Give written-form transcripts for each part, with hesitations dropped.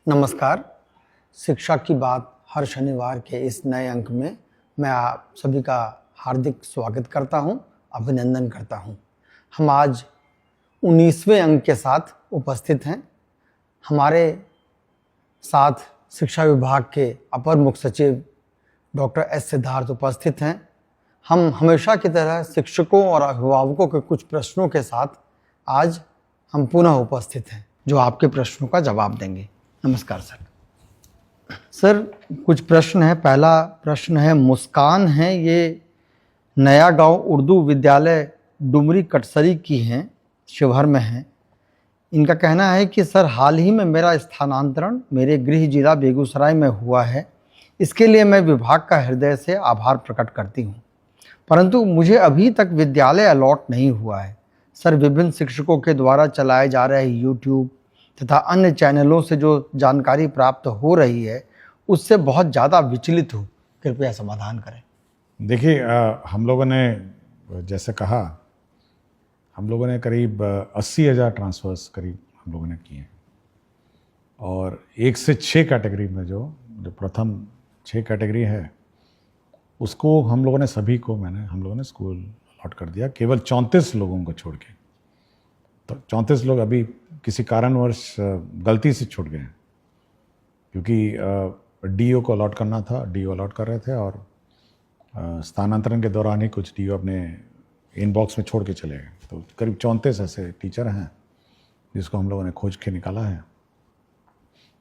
नमस्कार। शिक्षा की बात हर शनिवार के इस नए अंक में मैं आप सभी का हार्दिक स्वागत करता हूं, अभिनंदन करता हूं। हम आज 19वें अंक के साथ उपस्थित हैं। हमारे साथ शिक्षा विभाग के अपर मुख्य सचिव डॉक्टर एस सिद्धार्थ उपस्थित हैं। हम हमेशा की तरह शिक्षकों और अभिभावकों के कुछ प्रश्नों के साथ आज हम पुनः उपस्थित हैं, जो आपके प्रश्नों का जवाब देंगे। नमस्कार सर। सर, कुछ प्रश्न है। पहला प्रश्न है, मुस्कान है, ये नया गांव उर्दू विद्यालय डुमरी कटसरी की हैं, शिवहर में हैं। इनका कहना है कि सर, हाल ही में मेरा स्थानांतरण मेरे गृह जिला बेगूसराय में हुआ है। इसके लिए मैं विभाग का हृदय से आभार प्रकट करती हूँ, परंतु मुझे अभी तक विद्यालय अलॉट नहीं हुआ है। सर, विभिन्न शिक्षकों के द्वारा चलाए जा रहे यूट्यूब तथा अन्य चैनलों से जो जानकारी प्राप्त हो रही है, उससे बहुत ज़्यादा विचलित हूँ। कृपया समाधान करें। देखिए, हम लोगों ने जैसे कहा, हम लोगों ने करीब 80,000 ट्रांसफ़र्स करीब हम लोगों ने किए, और 1 से 6 कैटेगरी में जो प्रथम 6 कैटेगरी है उसको हम लोगों ने हम लोगों ने स्कूल अलॉट कर दिया, केवल 34 लोगों को छोड़ के। तो 34 लोग अभी किसी कारणवश गलती से छूट गए, क्योंकि डीओ को अलॉट करना था, डीओ अलॉट कर रहे थे, और स्थानांतरण के दौरान ही कुछ डीओ अपने इनबॉक्स में छोड़ के चले गए। तो करीब 34 ऐसे टीचर हैं जिसको हम लोगों ने खोज के निकाला है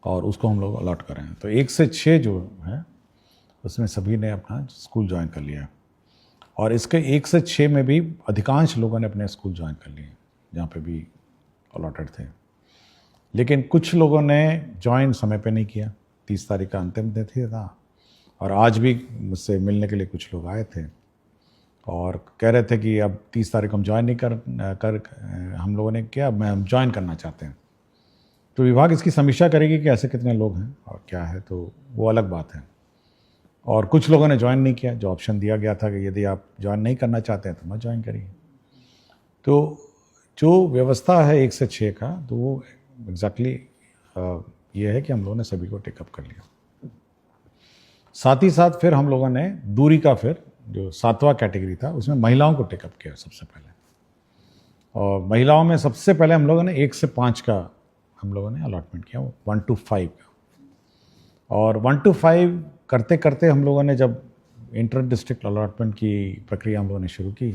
और उसको हम लोग अलॉट कर रहे हैं। तो 1 से 6 जो है उसमें सभी ने अपना स्कूल ज्वाइन कर लिया, और इसके 1 से 6 में भी अधिकांश लोगों ने अपने स्कूल ज्वाइन कर लिए जहाँ पे भी अलॉटेड थे। लेकिन कुछ लोगों ने ज्वाइन समय पे नहीं किया। 30 तारीख का अंतिम तिथि था, और आज भी मुझसे मिलने के लिए कुछ लोग आए थे और कह रहे थे कि अब 30 तारीख हम ज्वाइन नहीं कर हम लोगों ने किया, हम ज्वाइन करना चाहते हैं। तो विभाग इसकी समीक्षा करेगी कि ऐसे कितने लोग हैं और क्या है, तो वो अलग बात है। और कुछ लोगों ने ज्वाइन नहीं किया। जो ऑप्शन दिया गया था कि यदि आप ज्वाइन नहीं करना चाहते हैं तो मत ज्वाइन करिए। तो जो व्यवस्था है 1 से 6 का, तो वो एग्जैक्टली ये है कि हम लोगों ने सभी को टेकअप कर लिया। साथ ही साथ फिर हम लोगों ने दूरी का, फिर जो 7वां कैटेगरी था उसमें महिलाओं को टेकअप किया सबसे पहले। और महिलाओं में सबसे पहले हम लोगों ने 1 से 5 का हम लोगों ने अलॉटमेंट किया, 1 to 5 का। और 1 to 5 करते करते हम लोगों ने जब इंटर डिस्ट्रिक्ट अलॉटमेंट की प्रक्रिया हम लोगों ने शुरू की,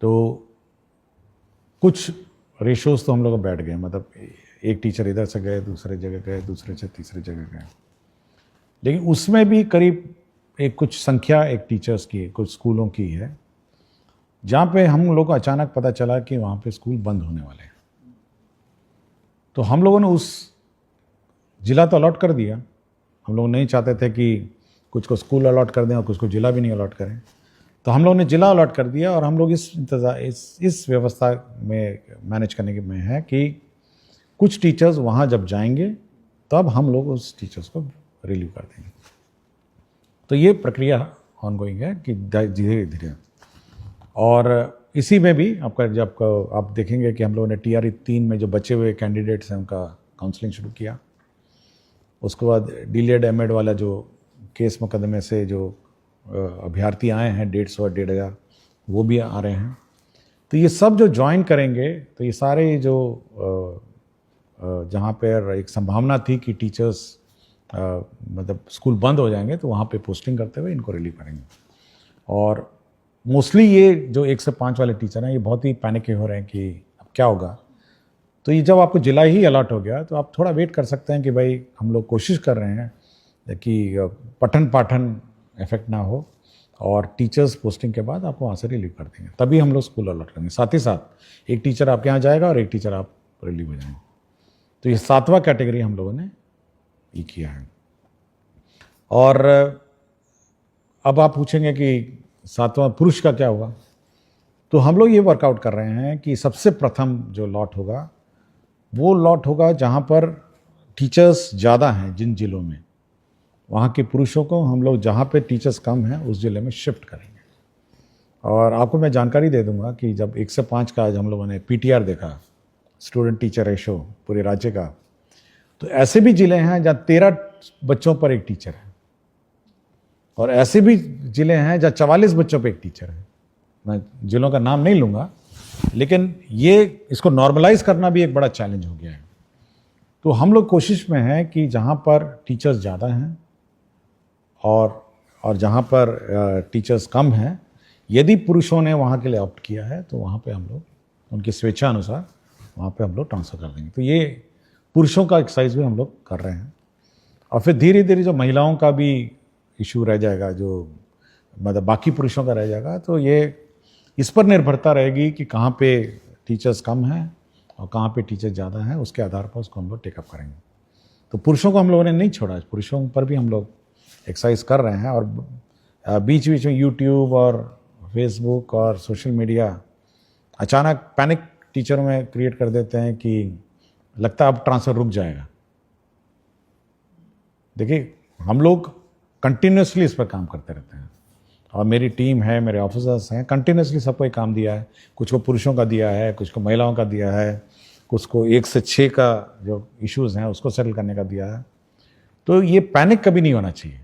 तो कुछ रेशोज़ तो हम लोग बैठ गए। मतलब एक टीचर इधर से गए, दूसरे जगह गए, दूसरे से तीसरे जगह गए। लेकिन उसमें भी करीब कुछ संख्या एक टीचर्स की, कुछ स्कूलों की है जहाँ पे हम लोग को अचानक पता चला कि वहाँ पे स्कूल बंद होने वाले हैं। तो हम लोगों ने उस जिला तो अलॉट कर दिया। हम लोग नहीं चाहते थे कि कुछ को स्कूल अलॉट कर दें और कुछ को जिला भी नहीं अलॉट करें। तो हम लोगों ने जिला अलॉट कर दिया, और हम लोग इस व्यवस्था में मैनेज करने में है कि कुछ टीचर्स वहाँ जब जाएंगे तब हम लोग उस टीचर्स को रिलीव कर देंगे। तो ये प्रक्रिया ऑनगोइंग है कि धीरे धीरे। और इसी में भी आप देखेंगे कि हम लोगों ने TRE 3 में जो बचे हुए कैंडिडेट्स हैं उनका काउंसलिंग शुरू किया। उसके बाद डीलेड एमएड वाला जो केस मुकदमे से जो अभ्यर्थी आए हैं 150 और 1,500, वो भी आ रहे हैं। तो ये सब जो ज्वाइन करेंगे, तो ये सारे जो जहाँ पर एक संभावना थी कि टीचर्स मतलब स्कूल बंद हो जाएंगे, तो वहाँ पे पोस्टिंग करते हुए इनको रिलीव करेंगे। और मोस्टली ये जो 1 से 5 वाले टीचर हैं, ये बहुत ही पैनिक हो रहे हैं कि अब क्या होगा। तो ये जब आपको जिला ही अलॉट हो गया, तो आप थोड़ा वेट कर सकते हैं कि भाई हम लोग कोशिश कर रहे हैं कि पठन पाठन इफेक्ट ना हो, और टीचर्स पोस्टिंग के बाद आपको वहाँ से रिलीव कर देंगे, तभी हम लोग स्कूल अलॉट करेंगे। साथ ही साथ एक टीचर आपके यहाँ जाएगा और एक टीचर आप रिलीव हो जाएंगे। तो ये 7वां कैटेगरी हम लोगों ने ये किया है। और अब आप पूछेंगे कि 7वां पुरुष का क्या होगा। तो हम लोग ये वर्कआउट कर रहे हैं कि सबसे प्रथम जो लॉट होगा वो लॉट होगा जहाँ पर टीचर्स ज़्यादा हैं। जिन जिलों में वहाँ के पुरुषों को हम लोग जहाँ पे टीचर्स कम हैं उस ज़िले में शिफ्ट करेंगे। और आपको मैं जानकारी दे दूंगा कि जब 1 से 5 का आज हम लोगों ने PTR देखा, स्टूडेंट टीचर रेशो पूरे राज्य का, तो ऐसे भी जिले हैं जहाँ 13 बच्चों पर एक टीचर है, और ऐसे भी जिले हैं जहाँ 44 बच्चों पर एक टीचर है। मैं जिलों का नाम नहीं लूँगा, लेकिन ये इसको नॉर्मलाइज करना भी एक बड़ा चैलेंज हो गया है। तो हम लोग कोशिश में हैं कि जहाँ पर टीचर्स ज़्यादा हैं और जहाँ पर टीचर्स कम हैं, यदि पुरुषों ने वहाँ के लिए ऑप्ट किया है तो वहाँ पे हम लोग उनकी स्वेच्छा अनुसार वहाँ पे हम लोग ट्रांसफ़र कर देंगे। तो ये पुरुषों का एक्सरसाइज भी हम लोग कर रहे हैं। और फिर धीरे धीरे जो महिलाओं का भी इशू रह जाएगा, जो मतलब बाकी पुरुषों का रह जाएगा, तो ये इस पर निर्भरता रहेगी कि कहाँ पे टीचर्स कम हैं और कहाँ पे टीचर्स ज़्यादा हैं, उसके आधार पर उसको हम लोग टेकअप करेंगे। तो पुरुषों को हम लोगों ने नहीं छोड़ा, पुरुषों पर भी हम लोग एक्सरसाइज कर रहे हैं। और बीच बीच में यूट्यूब और फेसबुक और सोशल मीडिया अचानक पैनिक टीचरों में क्रिएट कर देते हैं कि लगता है अब ट्रांसफ़र रुक जाएगा। देखिए, हम लोग कंटिन्यूसली इस पर काम करते रहते हैं, और मेरी टीम है, मेरे ऑफिसर्स हैं, कंटिन्यूसली सबको एक काम दिया है। कुछ को पुरुषों का दिया है, कुछ को महिलाओं का दिया है, कुछ को 1 से 6 का जो इश्यूज़ हैं उसको सेटल करने का दिया है। तो ये पैनिक कभी नहीं होना चाहिए।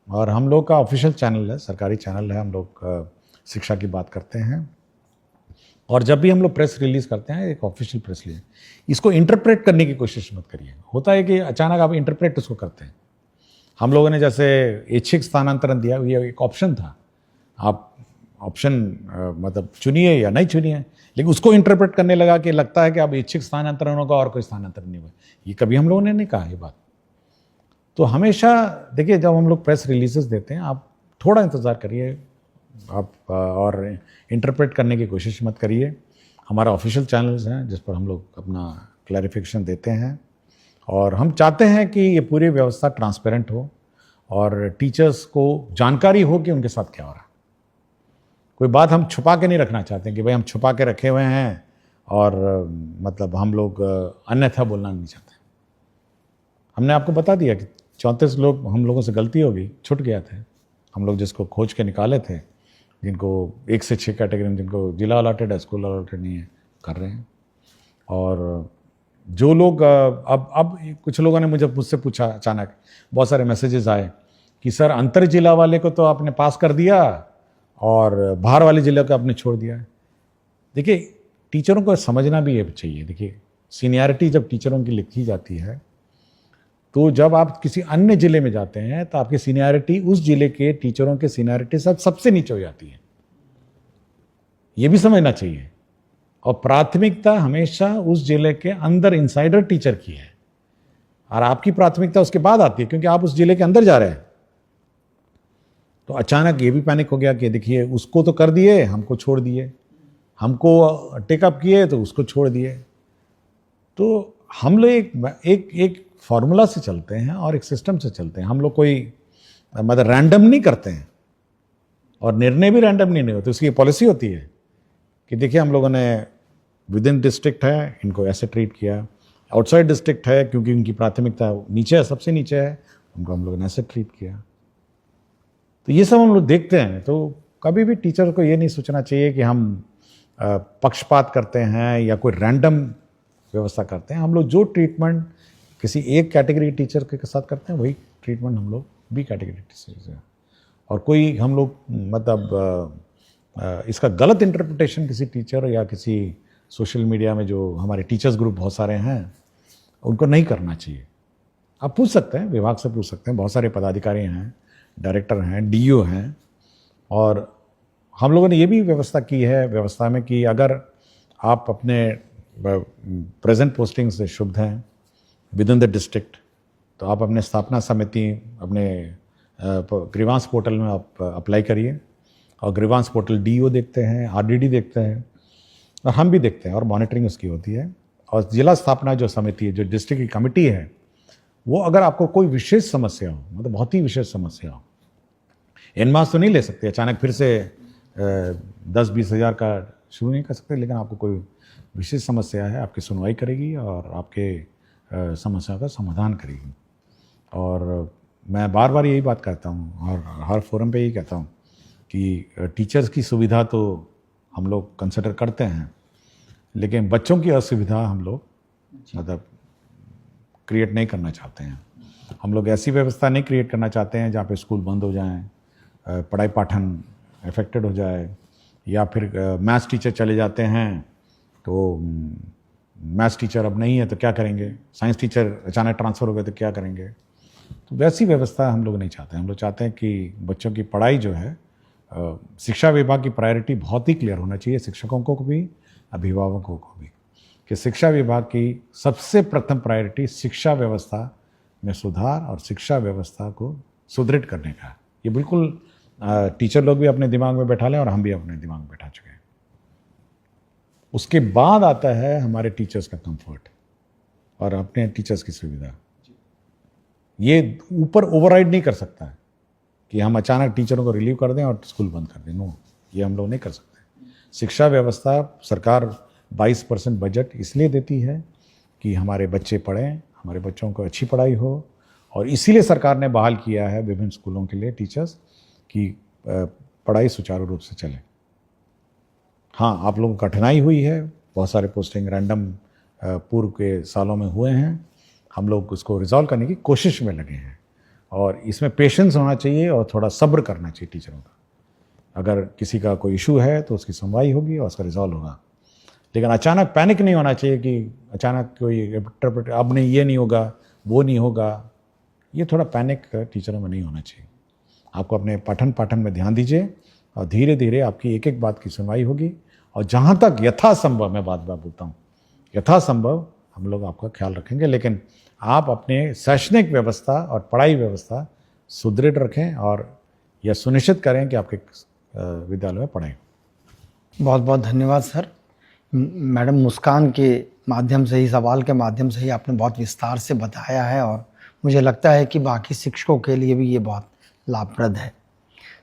और हम लोग का ऑफिशियल चैनल है, सरकारी चैनल है, हम लोग शिक्षा की बात करते हैं। और जब भी हम लोग प्रेस रिलीज़ करते हैं, एक ऑफिशियल प्रेस रिलीज, इसको इंटरप्रेट करने की कोशिश मत करिए। होता है कि अचानक आप इंटरप्रेट उसको करते हैं। हम लोगों ने जैसे ऐच्छिक स्थानांतरण दिया, ये एक ऑप्शन था, आप ऑप्शन मतलब चुनिए या नहीं चुनिए, लेकिन उसको इंटरप्रेट करने लगा कि लगता है कि अब ऐच्छिक स्थानांतरण होगा और कोई स्थानांतरण नहीं हुआ। ये कभी हम लोगों ने नहीं कहा ये बात। तो हमेशा देखिए, जब हम लोग प्रेस रिलीजेस देते हैं, आप थोड़ा इंतज़ार करिए, आप और इंटरप्रेट करने की कोशिश मत करिए। हमारा ऑफिशियल चैनल्स हैं जिस पर हम लोग अपना क्लैरिफिकेशन देते हैं, और हम चाहते हैं कि ये पूरी व्यवस्था ट्रांसपेरेंट हो और टीचर्स को जानकारी हो कि उनके साथ क्या हो रहा है। कोई बात हम छुपा के नहीं रखना चाहते कि भाई हम छुपा के रखे हुए हैं, और मतलब हम लोग अन्यथा बोलना नहीं चाहते। हमने आपको बता दिया कि 34 लोग, हम लोगों से गलती हो गई, छूट गया थे। हम लोग जिसको खोज के निकाले थे, जिनको 1 से 6 कैटेगरी में, जिनको जिला अलॉटेड है, स्कूल अलॉटेड नहीं है, कर रहे हैं। और जो लोग अब कुछ लोगों ने मुझसे पूछा, अचानक बहुत सारे मैसेजेस आए कि सर अंतर जिला वाले को तो आपने पास कर दिया और बाहर वाले जिले को आपने छोड़ दिया है। देखिए, टीचरों को समझना भी ये चाहिए। देखिए, सीनियरिटी जब टीचरों की लिखी जाती है, तो जब आप किसी अन्य जिले में जाते हैं तो आपकी सीनियरिटी उस जिले के टीचरों के सीनियरिटी सबसे नीचे हो जाती है। ये भी समझना चाहिए। और प्राथमिकता हमेशा उस जिले के अंदर इनसाइडर टीचर की है, और आपकी प्राथमिकता उसके बाद आती है, क्योंकि आप उस जिले के अंदर जा रहे हैं। तो अचानक ये भी पैनिक हो गया कि देखिए, उसको तो कर दिए, हमको छोड़ दिए, हमको टेकअप किए तो उसको छोड़ दिए। तो हम लोग एक फॉर्मूला से चलते हैं और एक सिस्टम से चलते हैं। हम लोग कोई मतलब रैंडम नहीं करते हैं, और निर्णय भी रैंडम नहीं होते। उसकी पॉलिसी होती है कि देखिए, हम लोगों ने विद इन डिस्ट्रिक्ट है, इनको ऐसे ट्रीट किया, आउटसाइड डिस्ट्रिक्ट है क्योंकि उनकी प्राथमिकता नीचे है, सबसे नीचे है, उनको हम लोगों ने ऐसे ट्रीट किया। तो ये सब हम लोग देखते हैं। तो कभी भी टीचर को ये नहीं सोचना चाहिए कि हम पक्षपात करते हैं या कोई रैंडम व्यवस्था करते हैं। हम लोग जो ट्रीटमेंट किसी एक कैटेगरी टीचर के साथ करते हैं, वही ट्रीटमेंट हम लोग बी कैटेगरी टीचर से। और कोई हम लोग मतलब इसका गलत इंटरप्रिटेशन किसी टीचर या किसी सोशल मीडिया में, जो हमारे टीचर्स ग्रुप बहुत सारे हैं, उनको नहीं करना चाहिए। आप पूछ सकते हैं, विभाग से पूछ सकते हैं, बहुत सारे पदाधिकारी हैं, डायरेक्टर हैं, डीईओ हैं। और हम लोगों ने ये भी व्यवस्था की है व्यवस्था में कि अगर आप अपने प्रेजेंट पोस्टिंग से शुद्ध हैं विद इन द डिस्ट्रिक्ट, तो आप अपने स्थापना समिति, अपने ग्रीवांस पोर्टल में आप अप्लाई करिए। और ग्रीवांस पोर्टल डीईओ देखते हैं, आरडीडी देखते हैं, और हम भी देखते हैं, और मॉनिटरिंग उसकी होती है। और जिला स्थापना जो समिति है, जो डिस्ट्रिक्ट की कमेटी है, वो अगर आपको कोई विशेष समस्या हो, मतलब बहुत ही विशेष समस्या हो, एनमास तो नहीं ले सकते अचानक फिर से 10-20 हज़ार का शुरू नहीं कर सकते, लेकिन आपको कोई विशेष समस्या है, आपकी सुनवाई करेगी और आपके समस्या का समाधान करेगी। और मैं बार बार यही बात कहता हूँ और हर फोरम पे यही कहता हूँ कि टीचर्स की सुविधा तो हम लोग कंसिडर करते हैं, लेकिन बच्चों की असुविधा हम लोग मतलब क्रिएट नहीं करना चाहते हैं। हम लोग ऐसी व्यवस्था नहीं क्रिएट करना चाहते हैं जहाँ पे स्कूल बंद हो जाएं, पढ़ाई पाठन अफेक्टेड हो जाए, या फिर मैथ्स टीचर चले जाते हैं तो मैथ्स टीचर अब नहीं है तो क्या करेंगे, साइंस टीचर अचानक ट्रांसफ़र हो गए तो क्या करेंगे। तो वैसी व्यवस्था हम लोग नहीं चाहते। हम लोग चाहते हैं कि बच्चों की पढ़ाई जो है, शिक्षा विभाग की प्रायोरिटी बहुत ही क्लियर होना चाहिए, शिक्षकों को भी, अभिभावकों को भी, कि शिक्षा विभाग की सबसे प्रथम प्रायोरिटी शिक्षा व्यवस्था में सुधार और शिक्षा व्यवस्था को सुदृढ़ करने का है। ये बिल्कुल टीचर लोग भी अपने दिमाग में बैठा लें और हम भी अपने दिमाग में बैठा चुके हैं। उसके बाद आता है हमारे टीचर्स का कंफर्ट और अपने टीचर्स की सुविधा। ये ऊपर ओवरराइड नहीं कर सकता है कि हम अचानक टीचरों को रिलीव कर दें और स्कूल बंद कर दें। नो, ये हम लोग नहीं कर सकते। शिक्षा व्यवस्था, सरकार 22% बजट इसलिए देती है कि हमारे बच्चे पढ़ें, हमारे बच्चों को अच्छी पढ़ाई हो, और इसीलिए सरकार ने बहाल किया है विभिन्न स्कूलों के लिए टीचर्स की पढ़ाई सुचारू रूप से चले। हाँ, आप लोगों को कठिनाई हुई है, बहुत सारे पोस्टिंग रैंडम पूर्व के सालों में हुए हैं। हम लोग उसको रिजॉल्व करने की कोशिश में लगे हैं, और इसमें पेशेंस होना चाहिए और थोड़ा सब्र करना चाहिए टीचरों का। अगर किसी का कोई इशू है तो उसकी सुनवाई होगी और उसका रिजॉल्व होगा, लेकिन अचानक पैनिक नहीं होना चाहिए कि अचानक कोई अब नहीं, ये नहीं होगा, वो नहीं होगा। ये थोड़ा पैनिक टीचरों में नहीं होना चाहिए। आपको अपने पठन पाठन में ध्यान दीजिए और धीरे धीरे आपकी एक एक बात की सुनवाई होगी। और जहाँ तक यथासंभव, मैं बात बोलता हूँ, यथासंभव हम लोग आपका ख्याल रखेंगे, लेकिन आप अपने शैक्षणिक व्यवस्था और पढ़ाई व्यवस्था सुदृढ़ रखें और यह सुनिश्चित करें कि आपके विद्यालय में पढ़ाई। बहुत बहुत धन्यवाद सर। मैडम मुस्कान के माध्यम से ही, सवाल के माध्यम से ही आपने बहुत विस्तार से बताया है, और मुझे लगता है कि बाकी शिक्षकों के लिए भी ये बहुत लाभप्रद है।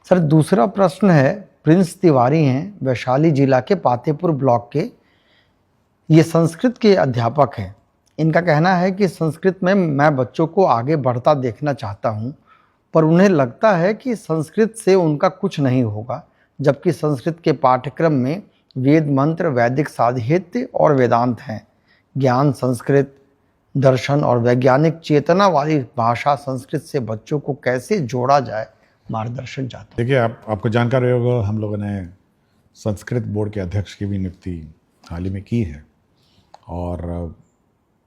सर, दूसरा प्रश्न है, प्रिंस तिवारी हैं, वैशाली जिला के पातेपुर ब्लॉक के, ये संस्कृत के अध्यापक हैं। इनका कहना है कि संस्कृत में मैं बच्चों को आगे बढ़ता देखना चाहता हूँ, पर उन्हें लगता है कि संस्कृत से उनका कुछ नहीं होगा, जबकि संस्कृत के पाठ्यक्रम में वेद मंत्र, वैदिक साहित्य और वेदांत हैं। ज्ञान, संस्कृत, दर्शन और वैज्ञानिक चेतना वाली भाषा संस्कृत से बच्चों को कैसे जोड़ा जाए, मार्गदर्शन चाहता हूँ। देखिए, आपको जानकारी होगा, हम लोगों ने संस्कृत बोर्ड के अध्यक्ष की भी नियुक्ति हाल ही में की है, और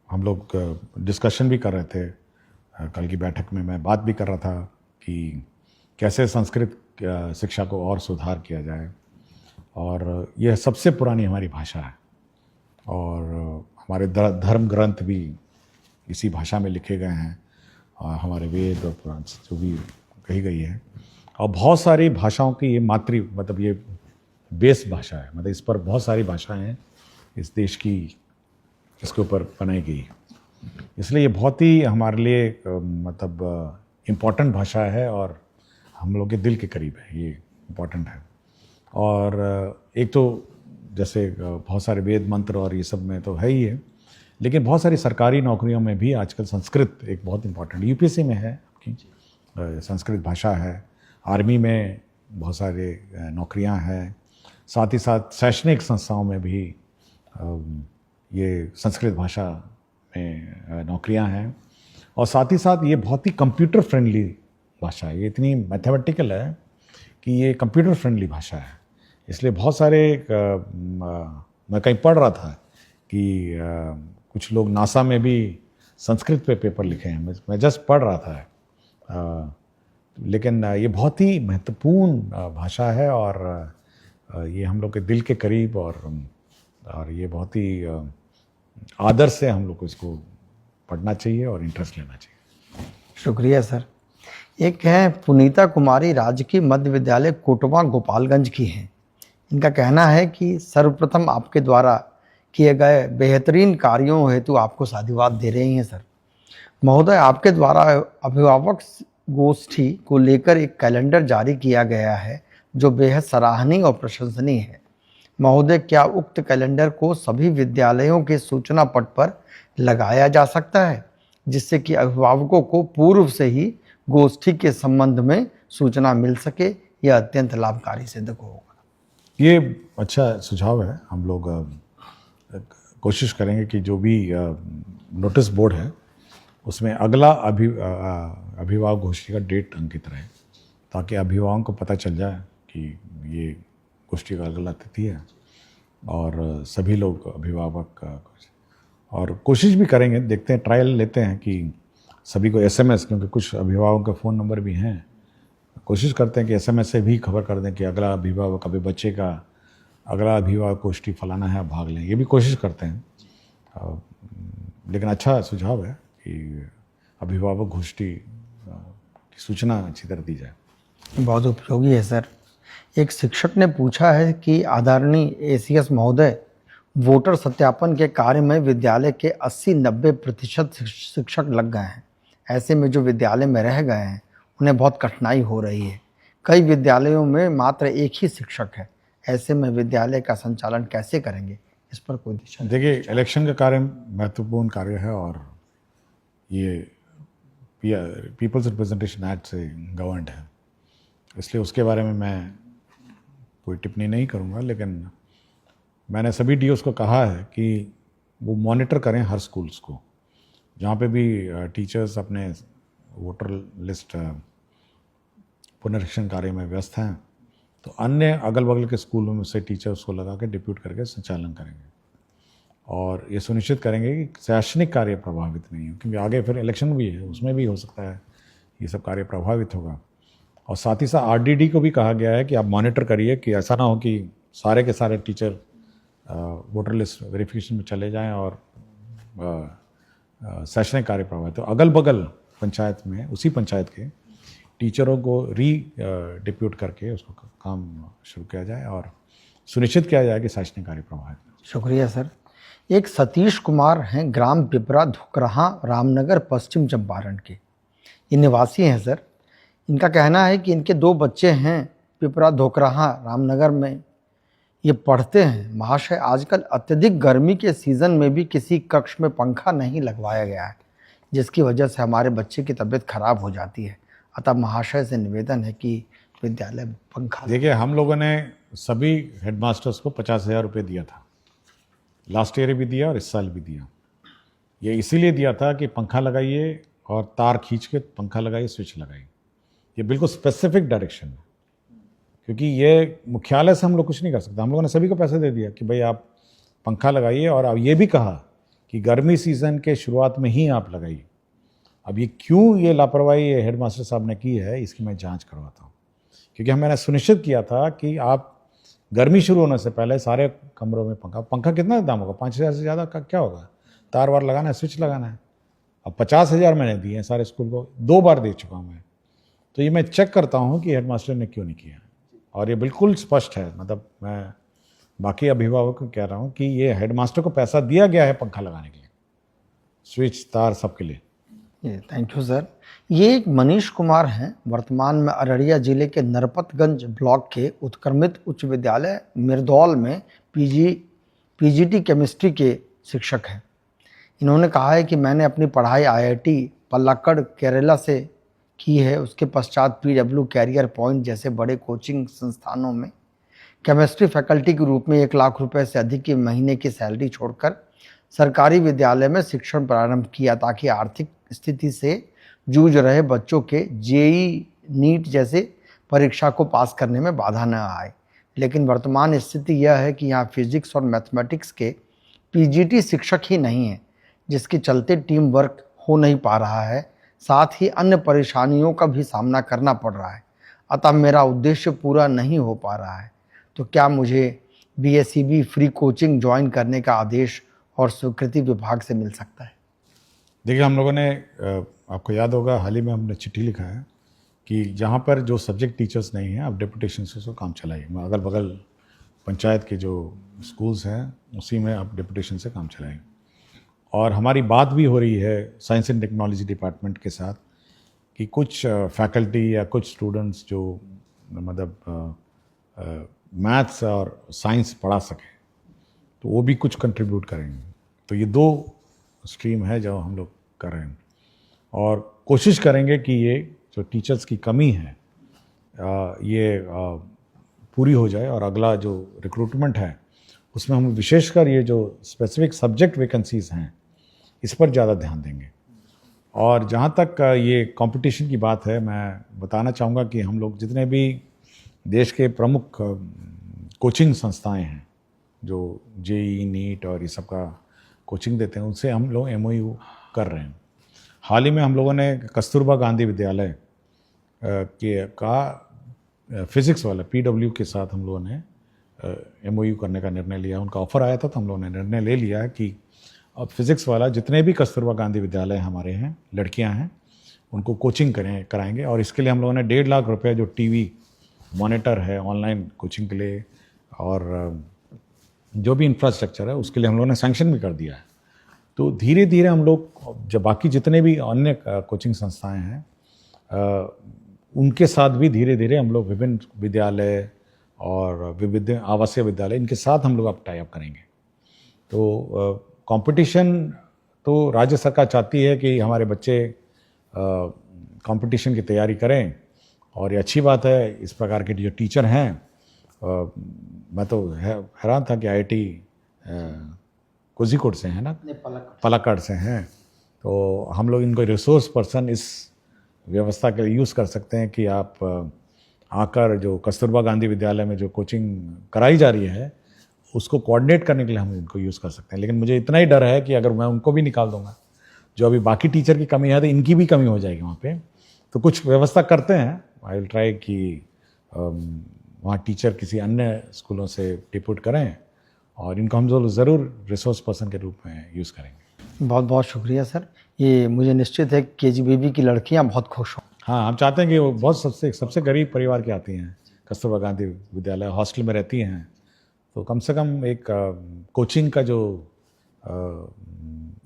हम लोग डिस्कशन भी कर रहे थे। कल की बैठक में मैं बात भी कर रहा था कि कैसे संस्कृत शिक्षा को और सुधार किया जाए, और यह सबसे पुरानी हमारी भाषा है, और हमारे धर्म ग्रंथ भी इसी भाषा में लिखे गए हैं, और हमारे वेद और पुराण जो भी कही गई है, और बहुत सारी भाषाओं की ये मतलब ये बेस भाषा है, मतलब इस पर बहुत सारी भाषाएं हैं इस देश की, इसके ऊपर बनाई गई। इसलिए ये बहुत ही हमारे लिए मतलब इम्पॉर्टेंट भाषा है, और हम लोग के दिल के करीब है, ये इम्पॉर्टेंट है। और एक तो जैसे बहुत सारे वेद मंत्र और ये सब में तो है ही है, लेकिन बहुत सारी सरकारी नौकरियों में भी आजकल संस्कृत एक बहुत इम्पॉर्टेंट, यूपीएससी में है आपकी संस्कृत भाषा है, आर्मी में बहुत सारे नौकरियां हैं, साथ ही साथ शैक्षणिक संस्थाओं में भी ये संस्कृत भाषा में नौकरियां हैं, और साथ ही साथ ये बहुत ही कंप्यूटर फ्रेंडली भाषा है। ये इतनी मैथमेटिकल है कि ये कंप्यूटर फ्रेंडली भाषा है, इसलिए बहुत सारे मैं कहीं पढ़ रहा था कि कुछ लोग नासा में भी संस्कृत पे पेपर लिखे हैं, मैं जस्ट पढ़ रहा था। लेकिन ये बहुत ही महत्वपूर्ण भाषा है, और ये हम लोग के दिल के करीब, और ये बहुत ही आदर से हम लोग को इसको पढ़ना चाहिए और इंटरेस्ट लेना चाहिए। शुक्रिया सर। एक है पुनीता कुमारी, राजकीय मध्य विद्यालय कोटवा गोपालगंज की हैं। इनका कहना है कि सर्वप्रथम आपके द्वारा किए गए बेहतरीन कार्यों हेतु आपको साधुवाद दे रही हैं सर। महोदय, आपके द्वारा अभिभावक गोष्ठी को लेकर एक कैलेंडर जारी किया गया है जो बेहद सराहनीय और प्रशंसनीय है। महोदय, क्या उक्त कैलेंडर को सभी विद्यालयों के सूचना पट पर लगाया जा सकता है, जिससे कि अभिभावकों को पूर्व से ही गोष्ठी के संबंध में सूचना मिल सके? यह अत्यंत लाभकारी सिद्ध होगा। ये अच्छा सुझाव है। हम लोग कोशिश करेंगे कि जो भी नोटिस बोर्ड है उसमें अगला अभिभावक गोष्ठी का डेट अंकित रहे, ताकि अभिभावकों को पता चल जाए कि ये गोष्ठी का अगला तिथि है, और सभी लोग अभिभावक और कोशिश भी करेंगे, देखते हैं, ट्रायल लेते हैं कि सभी को SMS, क्योंकि कुछ अभिभावकों के फ़ोन नंबर भी हैं, कोशिश करते हैं कि SMS से भी खबर कर दें कि अगला अभिभावक, अभी बच्चे का अगला अभिभावक गोष्ठी फलाना है, आप भाग लें, ये भी कोशिश करते हैं। लेकिन अच्छा सुझाव है कि अभिभावक गोष्ठी की सूचना अच्छी तरह दी जाए। बहुत उपयोगी है सर। एक शिक्षक ने पूछा है कि आदरणीय ACS महोदय, वोटर सत्यापन के कार्य में विद्यालय के 80-90% शिक्षक लग गए हैं। ऐसे में जो विद्यालय में रह गए हैं उन्हें बहुत कठिनाई हो रही है। कई विद्यालयों में मात्र एक ही शिक्षक है। ऐसे में विद्यालय का संचालन कैसे करेंगे, इस पर कोई दिशा? देखिए, इलेक्शन का कार्य महत्वपूर्ण कार्य है, और ये पीपल्स रिप्रेजेंटेशन एक्ट से गवर्नड है, इसलिए उसके बारे में मैं कोई टिप्पणी नहीं करूँगा। लेकिन मैंने सभी DOs को कहा है कि वो मॉनिटर करें हर स्कूल्स को, जहाँ पे भी टीचर्स अपने वोटर लिस्ट पुनरीक्षण कार्य में व्यस्त हैं, तो अन्य अगल बगल के स्कूलों में से टीचर्स को लगा के डिप्यूट करके संचालन करेंगे, और ये सुनिश्चित करेंगे कि शैक्षणिक कार्य प्रभावित नहीं हो, क्योंकि आगे फिर इलेक्शन भी है, उसमें भी हो सकता है ये सब कार्य प्रभावित होगा। और साथ ही साथ RDD को भी कहा गया है कि आप मॉनिटर करिए कि ऐसा ना हो कि सारे के सारे टीचर वोटर लिस्ट वेरिफिकेशन में चले जाएं और शैक्षणिक कार्य प्रभावित हो। अगल बगल पंचायत में, उसी पंचायत के टीचरों को डिप्यूट करके उसको काम शुरू किया जाए और सुनिश्चित किया जाए कि शैक्षणिक कार्य प्रभावित हो। शुक्रिया सर। एक सतीश कुमार हैं, ग्राम पिपरा धुकरहा, रामनगर, पश्चिम चंपारण के। ये निवासी हैं सर। इनका कहना है कि इनके 2 बच्चे हैं, पिपरा धोकरहा रामनगर में ये पढ़ते हैं। महाशय, आजकल अत्यधिक गर्मी के सीज़न में भी किसी कक्ष में पंखा नहीं लगवाया गया है, जिसकी वजह से हमारे बच्चे की तबीयत खराब हो जाती है। अतः महाशय से निवेदन है कि विद्यालय में पंखा। देखिए, हम लोगों ने सभी हेडमास्टर्स को 50,000 रुपये दिया था, लास्ट ईयर भी दिया और इस साल भी दिया। ये इसीलिए दिया था कि पंखा लगाइए और तार खींच के पंखा लगाइए, स्विच लगाइए। ये बिल्कुल स्पेसिफिक डायरेक्शन है, क्योंकि ये मुख्यालय से हम लोग कुछ नहीं कर सकते। हम लोगों ने सभी को पैसे दे दिया कि भाई आप पंखा लगाइए, और अब ये भी कहा कि गर्मी सीज़न के शुरुआत में ही आप लगाइए। अब ये क्यों ये लापरवाही हेडमास्टर साहब ने की है, इसकी मैं जांच करवाता हूँ, क्योंकि मैंने सुनिश्चित किया था कि आप गर्मी शुरू होने से पहले सारे कमरों में पंखा कितना दाम होगा, 5,000 से ज़्यादा का क्या होगा, तार वार लगाना है, स्विच लगाना है। अब 50,000 मैंने दिए हैं सारे स्कूल को, 2 बार दे चुका हूँ मैं। तो ये मैं चेक करता हूँ कि हेडमास्टर ने क्यों नहीं किया, और ये बिल्कुल स्पष्ट है। मतलब मैं बाकी अभिभावकों को कह रहा हूँ कि ये हेडमास्टर को पैसा दिया गया है पंखा लगाने के लिए, स्विच तार सबके लिए। Thank you sir. ये एक मनीष कुमार हैं, वर्तमान में अररिया जिले के नरपतगंज ब्लॉक के उत्क्रमित उच्च विद्यालय मिर्दौल में PGT केमिस्ट्री के शिक्षक हैं। इन्होंने कहा है कि मैंने अपनी पढ़ाई IIT पल्लाक्कड़ केरला से की है। उसके पश्चात PW कैरियर पॉइंट जैसे बड़े कोचिंग संस्थानों में केमिस्ट्री फैकल्टी के रूप में 1 लाख रुपए से अधिक की महीने की सैलरी छोड़कर सरकारी विद्यालय में शिक्षण प्रारंभ किया, ताकि आर्थिक स्थिति से जूझ रहे बच्चों के JEE नीट जैसे परीक्षा को पास करने में बाधा न आए। लेकिन वर्तमान स्थिति यह है कि यहाँ फिजिक्स और मैथमेटिक्स के PGT शिक्षक ही नहीं हैं, जिसके चलते टीम वर्क हो नहीं पा रहा है, साथ ही अन्य परेशानियों का भी सामना करना पड़ रहा है। अतः मेरा उद्देश्य पूरा नहीं हो पा रहा है। तो क्या मुझे BSEB फ्री कोचिंग ज्वाइन करने का आदेश और स्वीकृति विभाग से मिल सकता है? देखिए, हम लोगों ने, आपको याद होगा, हाल ही में हमने चिट्ठी लिखा है कि जहाँ पर जो सब्जेक्ट टीचर्स नहीं हैं, आप डेपुटेशन से उसको काम चलाइए। अगल बगल पंचायत के जो स्कूल्स हैं उसी में आप डेपुटेशन से काम चलाइए। और हमारी बात भी हो रही है साइंस एंड टेक्नोलॉजी डिपार्टमेंट के साथ कि कुछ फैकल्टी या कुछ स्टूडेंट्स जो मतलब मैथ्स और साइंस पढ़ा सकें, तो वो भी कुछ कंट्रीब्यूट करेंगे। तो ये 2 स्ट्रीम है जो हम लोग कर रहे हैं, और कोशिश करेंगे कि ये जो टीचर्स की कमी है ये पूरी हो जाए, और अगला जो रिक्रूटमेंट है उसमें हम विशेषकर ये जो स्पेसिफिक सब्जेक्ट वैकेंसीज हैं इस पर ज़्यादा ध्यान देंगे। और जहाँ तक ये कंपटीशन की बात है, मैं बताना चाहूँगा कि हम लोग जितने भी देश के प्रमुख कोचिंग संस्थाएं हैं जो जेई नीट और ये सब का कोचिंग देते हैं, उनसे हम लोग MOU कर रहे हैं। हाल ही में हम लोगों ने कस्तूरबा गांधी विद्यालय का फिज़िक्स वाला PW के साथ हम लोगों ने MOU करने का निर्णय लिया। उनका ऑफ़र आया था तो हम लोगों ने निर्णय ले लिया कि अब फिज़िक्स वाला जितने भी कस्तूरबा गांधी विद्यालय हमारे हैं, लड़कियां हैं, उनको कोचिंग कराएंगे। और इसके लिए हम लोगों ने 1.5 लाख रुपए जो टीवी मॉनिटर है ऑनलाइन कोचिंग के लिए और जो भी इंफ्रास्ट्रक्चर है उसके लिए हम लोगों ने सैंक्शन भी कर दिया है। तो धीरे धीरे हम लोग जब बाकी जितने भी अन्य कोचिंग संस्थाएं हैं उनके साथ भी धीरे धीरे हम लोग विभिन्न विद्यालय और विविध आवासीय विद्यालय इनके साथ हम लोग अब टाई अप करेंगे। तो कंपटीशन तो राज्य सरकार चाहती है कि हमारे बच्चे कंपटीशन की तैयारी करें और ये अच्छी बात है। इस प्रकार के जो टीचर हैं, मैं तो हैरान था कि IIT कोझिकोड से हैं ना, पलक्कड़ से हैं। तो हम लोग इनको रिसोर्स पर्सन इस व्यवस्था के लिए यूज़ कर सकते हैं कि आप आकर जो कस्तूरबा गांधी विद्यालय में जो कोचिंग कराई जा रही है उसको कोऑर्डिनेट करने के लिए हम इनको यूज़ कर सकते हैं। लेकिन मुझे इतना ही डर है कि अगर मैं उनको भी निकाल दूंगा, जो अभी बाकी टीचर की कमी है, तो इनकी भी कमी हो जाएगी वहाँ पे। तो कुछ व्यवस्था करते हैं, आई विल ट्राई कि वहाँ टीचर किसी अन्य स्कूलों से डिप्यूट करें और इनको हम ज़रूर रिसोर्स पर्सन के रूप में यूज़ करेंगे। बहुत बहुत शुक्रिया सर। ये मुझे निश्चित है कि KGBB की लड़कियां बहुत खुश हों। हाँ, हम चाहते हैं कि वो बहुत सबसे गरीब परिवार की आती हैं, कस्तूरबा गांधी विद्यालय हॉस्टल में रहती हैं, तो कम से कम एक कोचिंग का जो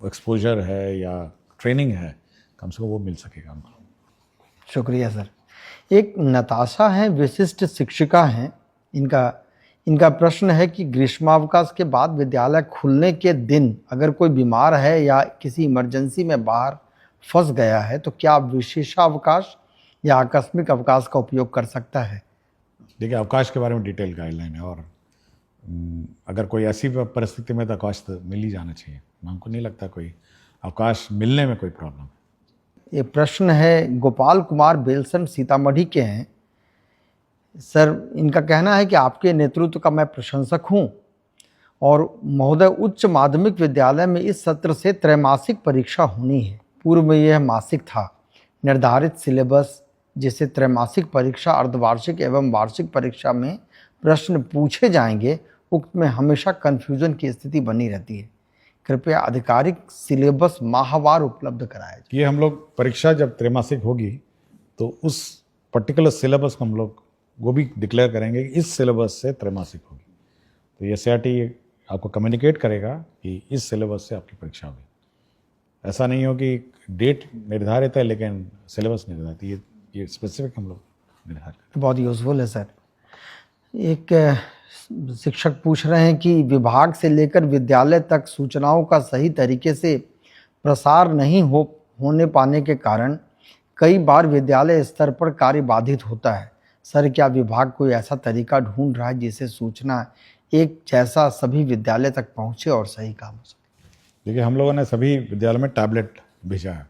एक्सपोजर है या ट्रेनिंग है, कम से कम वो मिल सकेगा हमको। शुक्रिया सर। एक नताशा है, विशिष्ट शिक्षिका हैं। इनका प्रश्न है कि ग्रीष्मावकाश के बाद विद्यालय खुलने के दिन अगर कोई बीमार है या किसी इमरजेंसी में बाहर फंस गया है तो क्या विशेषावकाश या आकस्मिक अवकाश का उपयोग कर सकता है? देखिए, अवकाश के बारे में डिटेल गाइडलाइन है और अगर कोई ऐसी परिस्थिति में तो अवकाश तो मिल ही जाना चाहिए। हमको नहीं लगता कोई अवकाश मिलने में कोई प्रॉब्लम है। ये प्रश्न है गोपाल कुमार बेलसन सीतामढ़ी के हैं। सर, इनका कहना है कि आपके नेतृत्व का मैं प्रशंसक हूं और महोदय, उच्च माध्यमिक विद्यालय में इस सत्र से त्रैमासिक परीक्षा होनी है। पूर्व में यह मासिक था। निर्धारित सिलेबस जिसे त्रैमासिक परीक्षा, अर्धवार्षिक एवं वार्षिक परीक्षा में प्रश्न पूछे जाएंगे, उक्त में हमेशा कन्फ्यूजन की स्थिति बनी रहती है। कृपया आधिकारिक सिलेबस माहवार उपलब्ध कराया जाए। ये हम लोग परीक्षा जब त्रैमासिक होगी तो उस पर्टिकुलर सिलेबस को हम लोग वो भी डिक्लेयर करेंगे कि इस सिलेबस से त्रैमासिक होगी। तो ये CRT आपको कम्युनिकेट करेगा कि इस सिलेबस से आपकी परीक्षा होगी। ऐसा नहीं हो कि डेट निर्धारित है लेकिन सिलेबस निर्धारित है। ये स्पेसिफिक हम लोग निर्धारित करें। बहुत यूजफुल है सर। एक शिक्षक पूछ रहे हैं कि विभाग से लेकर विद्यालय तक सूचनाओं का सही तरीके से प्रसार नहीं होने पाने के कारण कई बार विद्यालय स्तर पर कार्य बाधित होता है। सर, क्या विभाग कोई ऐसा तरीका ढूंढ रहा है जिससे सूचना एक जैसा सभी विद्यालय तक पहुंचे और सही काम हो सके? देखिए, हम लोगों ने सभी विद्यालयों में टैबलेट भेजा है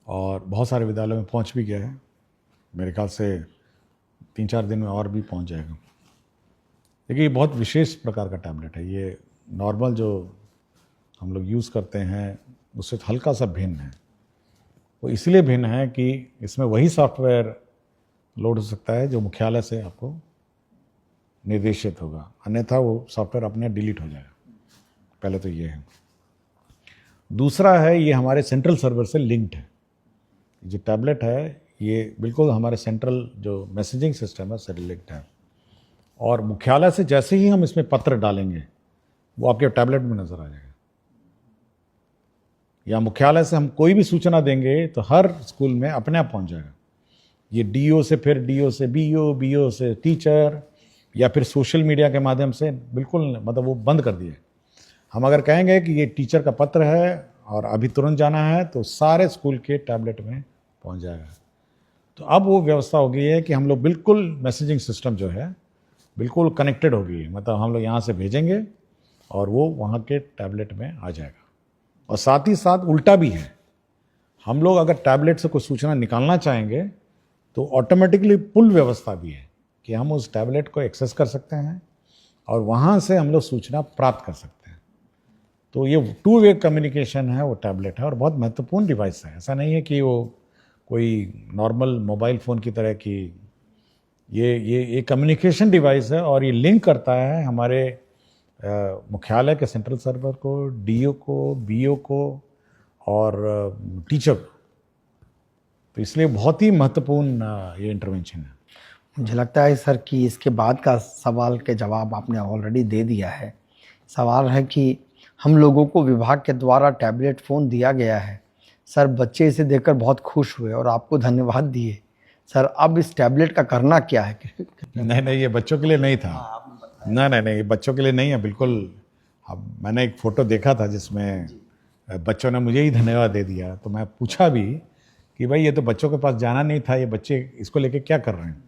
और बहुत सारे विद्यालयों में पहुंच भी गया है। मेरे ख्याल से 3-4 दिन में और भी पहुंच जाएगा। देखिए, ये बहुत विशेष प्रकार का टैबलेट है। ये नॉर्मल जो हम लोग यूज़ करते हैं उससे हल्का सा भिन्न है। वो इसलिए भिन्न है कि इसमें वही सॉफ्टवेयर लोड हो सकता है जो मुख्यालय से आपको निर्देशित होगा, अन्यथा वो सॉफ्टवेयर अपने डिलीट हो जाएगा। पहले तो ये है। दूसरा है, ये हमारे सेंट्रल सर्वर से लिंक्ड है। जो टैबलेट है ये बिल्कुल हमारे सेंट्रल जो मैसेजिंग सिस्टम है उससे लिंक्ड है और मुख्यालय से जैसे ही हम इसमें पत्र डालेंगे वो आपके टैबलेट में नज़र आ जाएगा। या मुख्यालय से हम कोई भी सूचना देंगे तो हर स्कूल में अपने आप पहुंच जाएगा। ये DO से, फिर DO से BO, BO से टीचर, या फिर सोशल मीडिया के माध्यम से बिल्कुल, मतलब वो बंद कर दिए। हम अगर कहेंगे कि ये टीचर का पत्र है और अभी तुरंत जाना है तो सारे स्कूल के टैबलेट में पहुंच जाएगा। तो अब वो व्यवस्था हो गई है कि हम लोग बिल्कुल मैसेजिंग सिस्टम जो है बिल्कुल कनेक्टेड हो गई है। मतलब हम लोग यहाँ से भेजेंगे और वो वहाँ के टैबलेट में आ जाएगा। और साथ ही साथ उल्टा भी है, हम लोग अगर टैबलेट से कोई सूचना निकालना चाहेंगे तो ऑटोमेटिकली पुल व्यवस्था भी है कि हम उस टैबलेट को एक्सेस कर सकते हैं और वहाँ से हम लोग सूचना प्राप्त कर सकते हैं। तो ये 2 वे कम्युनिकेशन है, वो टैबलेट है और बहुत महत्वपूर्ण डिवाइस है। ऐसा नहीं है कि वो कोई नॉर्मल मोबाइल फ़ोन की तरह की, ये कम्युनिकेशन डिवाइस है और ये लिंक करता है हमारे मुख्यालय के सेंट्रल सर्वर को, डीओ को, बीओ को और टीचर को। तो इसलिए बहुत ही महत्वपूर्ण ये इंटरवेंशन है। मुझे लगता है सर कि इसके बाद का सवाल के जवाब आपने ऑलरेडी दे दिया है। सवाल है कि हम लोगों को विभाग के द्वारा टैबलेट फ़ोन दिया गया है। सर बच्चे इसे देखकर बहुत खुश हुए और आपको धन्यवाद दिए। सर अब इस टैबलेट का करना क्या है? नहीं, ये बच्चों के लिए नहीं था। नहीं, ये बच्चों के लिए नहीं है बिल्कुल। अब मैंने एक फ़ोटो देखा था जिसमें बच्चों ने मुझे ही धन्यवाद दे दिया, तो मैं पूछा भी कि भाई ये तो बच्चों के पास जाना नहीं था, ये बच्चे इसको लेके क्या कर रहे हैं।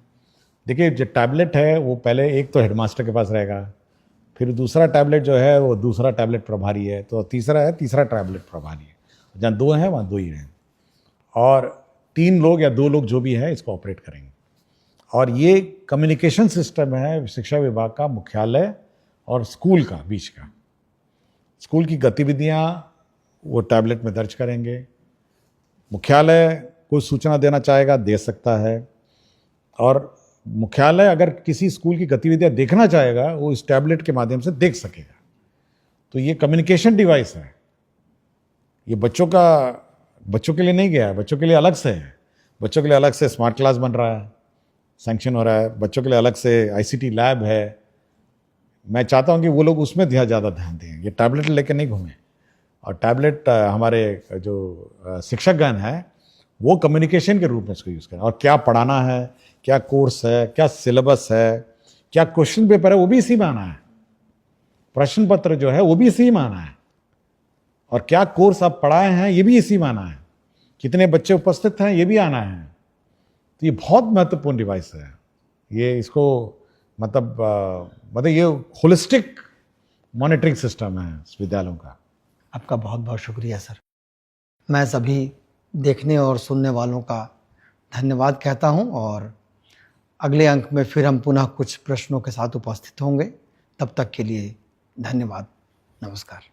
देखिए जो टैबलेट है वो पहले एक तो हेडमास्टर के पास रहेगा, फिर दूसरा टैबलेट जो है वो दूसरा टैबलेट प्रभारी है, तो तीसरा टैबलेट प्रभारी है। जहाँ 2 हैं वहाँ 2 ही रहें और 3 लोग या 2 लोग जो भी है इसको ऑपरेट करेंगे। और ये कम्युनिकेशन सिस्टम है शिक्षा विभाग का, मुख्यालय और स्कूल का बीच का। स्कूल की गतिविधियाँ वो टैबलेट में दर्ज करेंगे। मुख्यालय कोई सूचना देना चाहेगा दे सकता है और मुख्यालय अगर किसी स्कूल की गतिविधियाँ देखना चाहेगा वो इस टैबलेट के माध्यम से देख सकेगा। तो ये कम्युनिकेशन डिवाइस है। ये बच्चों के लिए नहीं गया है, बच्चों के लिए अलग से है। बच्चों के लिए अलग से स्मार्ट क्लास बन रहा है, सैंक्शन हो रहा है। बच्चों के लिए अलग से आईसीटी लैब है। मैं चाहता हूँ कि वो लोग उसमें ज़्यादा ध्यान दें, ये टैबलेट लेकर नहीं घूमें। और टैबलेट हमारे जो शिक्षकगण हैं वो कम्युनिकेशन के रूप में इसको यूज़ करें। और क्या पढ़ाना है, क्या कोर्स है, क्या सिलेबस है, क्या क्वेश्चन पेपर है, वो भी इसी में आना है। प्रश्न पत्र जो है वो भी इसी में आना है। और क्या कोर्स आप पढ़ाए हैं ये भी इसी में आना है। कितने बच्चे उपस्थित हैं ये भी आना है। तो ये बहुत महत्वपूर्ण डिवाइस है। ये इसको मतलब ये होलिस्टिक मॉनिटरिंग सिस्टम है विद्यालयों का। आपका बहुत बहुत शुक्रिया सर। मैं सभी देखने और सुनने वालों का धन्यवाद कहता हूं और अगले अंक में फिर हम पुनः कुछ प्रश्नों के साथ उपस्थित होंगे। तब तक के लिए धन्यवाद। नमस्कार।